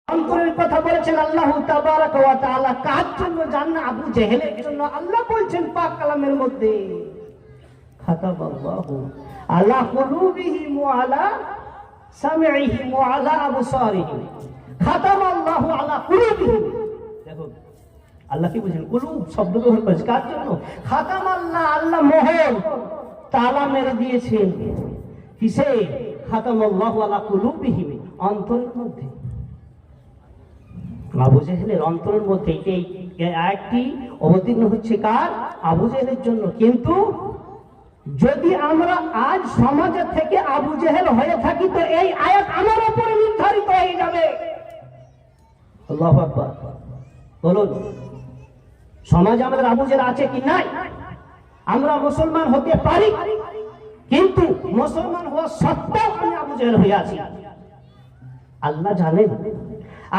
অন্তরের কথা বলেছেন আল্লাহ তাবারাক ওয়া তাআলা। কার জন্য? জান্নাত আবু জেহেলের জন্য। আল্লাহ বলছেন পাক কালামের মধ্যে, খাতাবাল্লাহু আলা কুলুবিহিম ওয়া আলা সামিইহিম ওয়া আলা আবসারিহিম। খাতাবাল্লাহু আলা কুলুবিহিম। দেখো আল্লাহ কি বলেছেন? কুলুব শব্দ ব্যবহার করেছে কার জন্য? খাতামাল্লাহ, আল্লাহ মোহর তালা মেরে দিয়েছেন। কিসে? খাতামাল্লাহু আলা কুলুবিহিম, অন্তরের মধ্যে। আবু জেহেলের অন্তরের মধ্যে এই আয়াতটি অবতীর্ণ হচ্ছে কার? আবু জেহেলের জন্য। কিন্তু যদি আমরা আজ সমাজে থেকে আবু জেহেল হয়ে থাকি তো এই আয়াত আমার উপরে নির্ধারিত হয়ে যাবে। আল্লাহু আকবার। বলুন, সমাজে আমাদের আবু জেহেল আছে কি নাই? আমরা মুসলমান হতে পারি, কিন্তু মুসলমান হওয়া সত্ত্বেও আমি আবু জেহেল হয়ে আছি। আল্লাহ জানেন,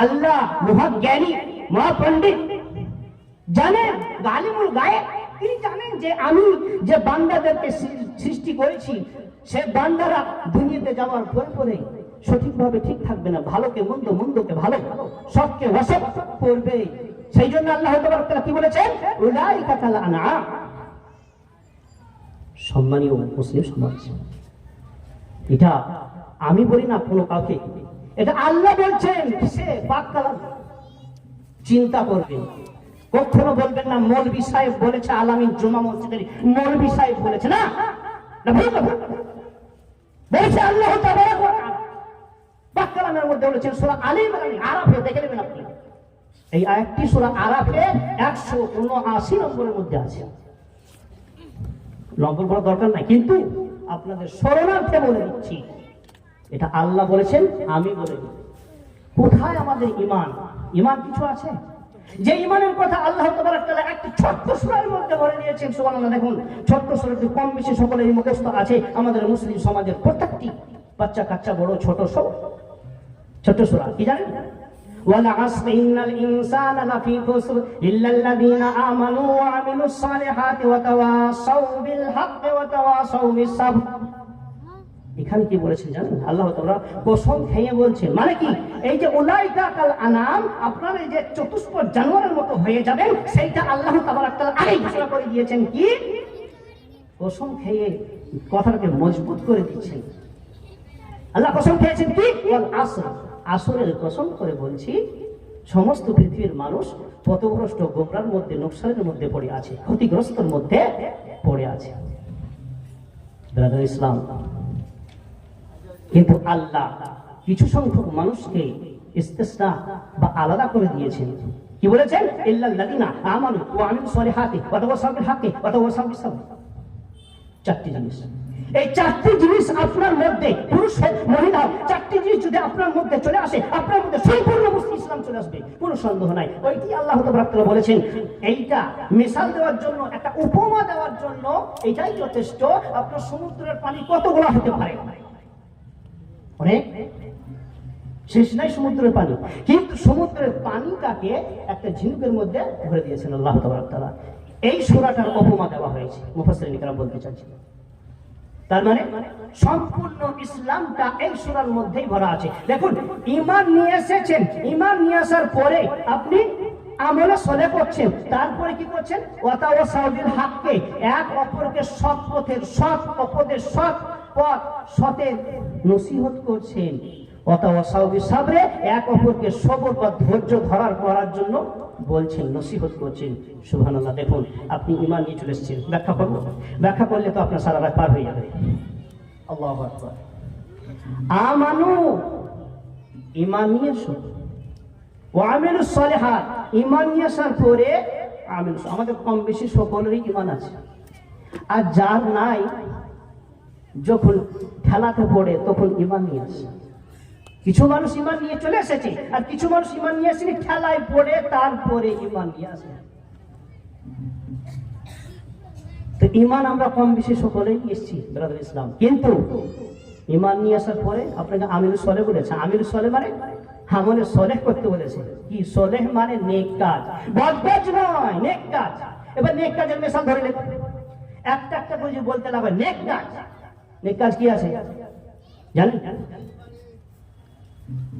আল্লাহ মহাজ্ঞানী, মহাপণ্ডিত, জানেন, গালিমুল গায়েব। তিনি জানেন যে আমি যে বান্দাদেরকে সৃষ্টি করেছি সে বান্দারা দুনিয়াতে যাওয়ার পরে পরে সঠিকভাবে ঠিক থাকবে না। ভালোকে মন্দ, মন্দকে ভালো, সবকে অসৎ করবে। সেই জন্য আল্লাহ তাআলা কি বলেছেন? উলাইকা কাল আনআম। সম্মানীয় মুসলিম সমাজ, এটা আমি বলি না কোনো কাউকে, এটা আল্লাহ বলছেন। কিসে? পাক কালাম। চিন্তা করবেন, কখনো বলবেন না মৌলভী সাহেব বলেছে, আলামিন জুমা মসজিদের মৌলভী সাহেব বলেছে। না, বলেছে আল্লাহ তাবারাক ওয়া তাআলা। পাক কালামের মধ্যে বলেছেন সূরা আলে ইমরান আরাফে, দেখে নেবেন আপনি। এই আয়াতটি সূরা আরাফে 179 নম্বরের মধ্যে আছে। নম্বর বলার দরকার নাই, কিন্তু আপনাদের স্মরণার্থে বলে দিচ্ছি, এটা আল্লাহ বলেছেন, আমি বলে দিই। কোথায় আমাদের ঈমান? ঈমান কিছু আছে যে ঈমানের কথা আল্লাহ তাবারাক ওয়া তাআলা একটি ছোট্ট সূরার মধ্যে বলে দিয়েছেন। সুবহানাল্লাহ। দেখুন, ছোট্ট সূরাটি কম বেশি সকলেরই মুখস্থ আছে। আমাদের মুসলিম সমাজের প্রত্যেকটি বাচ্চা কাচ্চা, বড় ছোট, সব ছোট্ট সূরা। কি জানেন? ওয়াল আসরি ইন্নাল ইনসানা লাফি খুসর ইল্লাল্লাযীনা আমানু ওয়া আমিলুস সালিহাতি ওয়া তাওয়াসাউ বিল হাক্কি ওয়া তাওয়াসাউ বিস সাবর। এখানে কি বলেছেন জানেন? আল্লাহ তাআলা কসম খেয়ে বলছেন, মানে কি? এই যে উলাইকা কাল আনাম, আপনারা এই যে চতুষ্পদ জানোয়ারের মতো হয়ে যাবেন, সেইটা আল্লাহ তাবারাক ওয়া তাআলা আগেই ঘোষণা করে দিয়েছেন। কি? কসম খেয়ে কথাটাকে মজবুত করে দিচ্ছেন। আল্লাহ কসম খেয়েছেন কি? ওয়াল আসর, আসরের কসম করে বলছি, সমস্ত পৃথিবীর মানুষ পথভ্রষ্ট, গোমরার মধ্যে, নোকসানের মধ্যে পড়ে আছে, ক্ষতিগ্রস্তর মধ্যে পড়ে আছে। ব্রাদার ইসলাম, কিন্তু আল্লাহ কিছু সংখ্যক মানুষকে ইস্তিসনা বা আলাদা করে দিয়েছেন। কি বলেছেন? ইল্লাল্লাযীনা আমানু ওয়া আমিলুস সালিহাতি ওয়া তাওয়াসাউ বিল হাক্কি ওয়া তাওয়াসাউ বিস সাবর। চারটি জিনিস। এই চারটি জিনিস আপনার মধ্যে, পুরুষ হোক মহিলা হোক, চারটি জিনিস যদি আপনার মধ্যে চলে আসে, আপনার মধ্যে সম্পূর্ণ মুসলিম ইসলাম চলে আসবে, কোনো সন্দেহ নাই। ওইটি আল্লাহ তাবারাক ওয়া তাআলা বলেছেন। এইটা মিসাল দেওয়ার জন্য, একটা উপমা দেওয়ার জন্য এটাই যথেষ্ট। আপনার সমুদ্রের পানি কতগুলো হতে পারে? অনেক, শেষ নাই সমুদ্রের পানি। কিন্তু সমুদ্রের পানিটাকে একটা ঝিনুকের মধ্যে ভরে দিয়েছেন আল্লাহ তাবারাক ওয়া তাআলা। এই সূরাটার উপমা দেওয়া হয়েছে। মুফাসসিরিন কেরাম বলতে চাইছেন, তার মানে সম্পূর্ণ ইসলামটা এই সূরার মধ্যেই ভরা আছে। দেখুন, ঈমান নিয়ে এসেছেন, ঈমান নিয়ে আসার পরে আপনি আমলে সলে করছেন, তারপরে কি করছেন? ওয়া তাওয়াসাউ বিল হাক্কি, এক অপরকে সৎ পথের, সৎ উপদেশ, সৎ পথ, সতের নসিহত করছেন। ওয়া তাওয়াসাউ বিস সাবরে, এক অপরকে সবর বা ধৈর্য ধারণ করার জন্য বলছেন, নসিহত করছেন। সুবহানাল্লাহ। দেখুন, আপনি ঈমান নিয়ে চলে এসেছেন। ব্যাখ্যা করব, ব্যাখ্যা করলে তো আপনার সারা রাত পার হয়ে যাবে। আল্লাহু আকবার। আমানু, ঈমান নিয়ে এসো, ওয়া আমিলুস সালিহাত, ঈমান নিয়ে আসার পরে আমিল। আমাদের কম বেশি সকলেরই ঈমান আছে, আর যার নাই, যখন খেলাতে পড়ে তখন ঈমান নিয়ে আসে। কিছু মানুষ ঈমান নিয়ে চলে এসেছে, আর কিছু মানুষ ঈমান নিয়ে আসেনি, খেলায় পড়ে তারপরে ঈমান নিয়ে আসে। তো ঈমান আমরা কম বেশি সকলেই এসেছি ব্রাদার ইসলাম। কিন্তু ঈমান নিয়ে আসার পরে আপনাকে আমিলুস সলেহ বলেছে। আমিলুস সলেহ মানে আমলে সলেহ করতে বলেছে। কি? সলেহ মানে নেক কাজ, বদ কাজ নয়, নেক কাজ। এবার নেক কাজের মিসাল ধরে নেব, একটা একটা করে বলতে লাগবে। নেক কাজ, নেক কাজ কি আছে জানেন?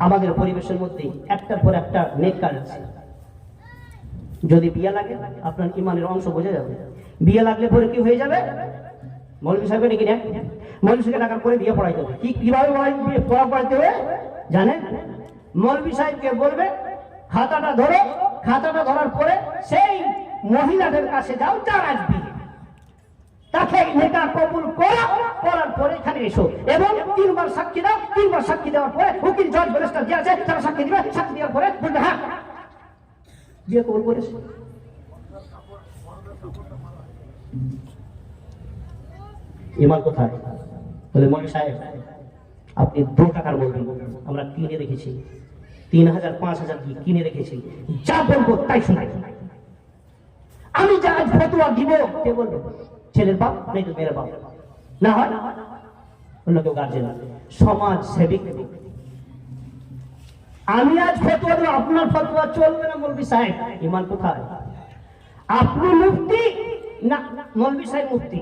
আমাদের পরিবেশের মধ্যে একটার পর একটা নেক কাজ আছে। যদি বিয়ে লাগে আপনার ইমানের অংশ বোঝা যাবে। বিয়ে লাগলে পরে কি হয়ে যাবে? মৌলভী সাহেবকে ডেকে নেন, মৌলভী সাহেবকে ডাকার পরে বিয়ে পড়াইতে হবে। কিভাবে পড়াইতে হবে জানেন? মৌলভী সাহেবকে বলবে খাতাটা ধরো, খাতাটা ধরার পরে সেই মহিলাদের কাছে যাও যার আজ বিয়ে, তাকে নেকা কবুল করো, করার পরে এখানে এসো এবং 3 বার সাক্ষী দাও। 3 বার সাক্ষী দেওয়ার পরে উকিল জজ ব্যারিস্টার যে আছে তারা সাক্ষী দিবে। সাক্ষী দেওয়ার পরে বলবে হ্যাঁ বিয়ে কবুল করেছে। ইমান কোথায়? বলে মৌলভী সাহেব আপনি 2 টাকার বলবেন, আমরা কিনে রেখেছি 3000 5000 কি কিনে রেখেছি, যা বলবো তাই শোনাই। আমি যা আজ ফতোয়া দিব কে বলবে? ছেলের বাপ নাই তো মেয়ের বাপ, না হয় অন্য কেউ গার্জেন, সমাজ সেবিক। আমি আজ ফতোয়া দেব, আপনার ফতোয়া চলবে না। মৌলভী সাহেব ইমান কোথায়? আপনি মুফতি না মৌলভী সাহেব মুফতি?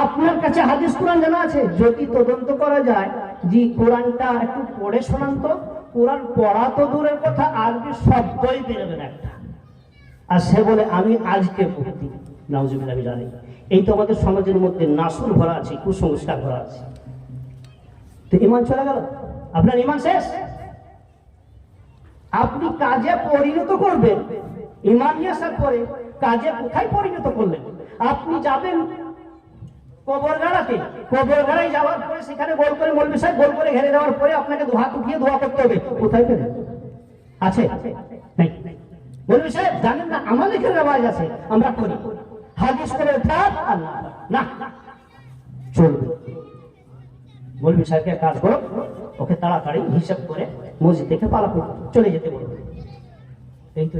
আপনার কাছে হাদিস কোরআন জানা আছে? যদি তদন্ত করা যায় যে কোরআনটা একটু পড়ে শোনান তো, কোরআন পড়া তো দূরের কথা আরবি শব্দই বেরোবে না একটা। আর সে বলে আমি আজকে মুফতি। নাউজুবিল্লাহ আমি জানি এই তো আমাদের সমাজের মধ্যে নাসুর ভরা আছে, কুসংস্কার ভরা আছে। তো ইমান চলে গেল, আপনার ইমান শেষ। আপনি কাজে পরিণত করবেন, ইমান নিয়ে আসার পরে কাজে কোথায় পরিণত করলেন? আপনি যাবেন কবর গাড়াতে, কবর গাড়াই যাওয়ার পরে সেখানে গোল করে মৌলভী সাহেব গোল করে ঘেরে দেওয়ার পরে আপনাকে হাত উঠিয়ে দোয়া করতে হবে। কোথায় পেলেন? আছে নাই? মৌলভী সাহেব জানেন না আমাদের এখানে রেওয়াজ আছে, আমরা করি হাদিস করে থাক আর না চলবে। মৌলভী সাহেবকে কাজ করো, ওকে তাড়াতাড়ি হিসাব করে মসজিদ থেকে পালা চলে যেতে বলবে। এই তো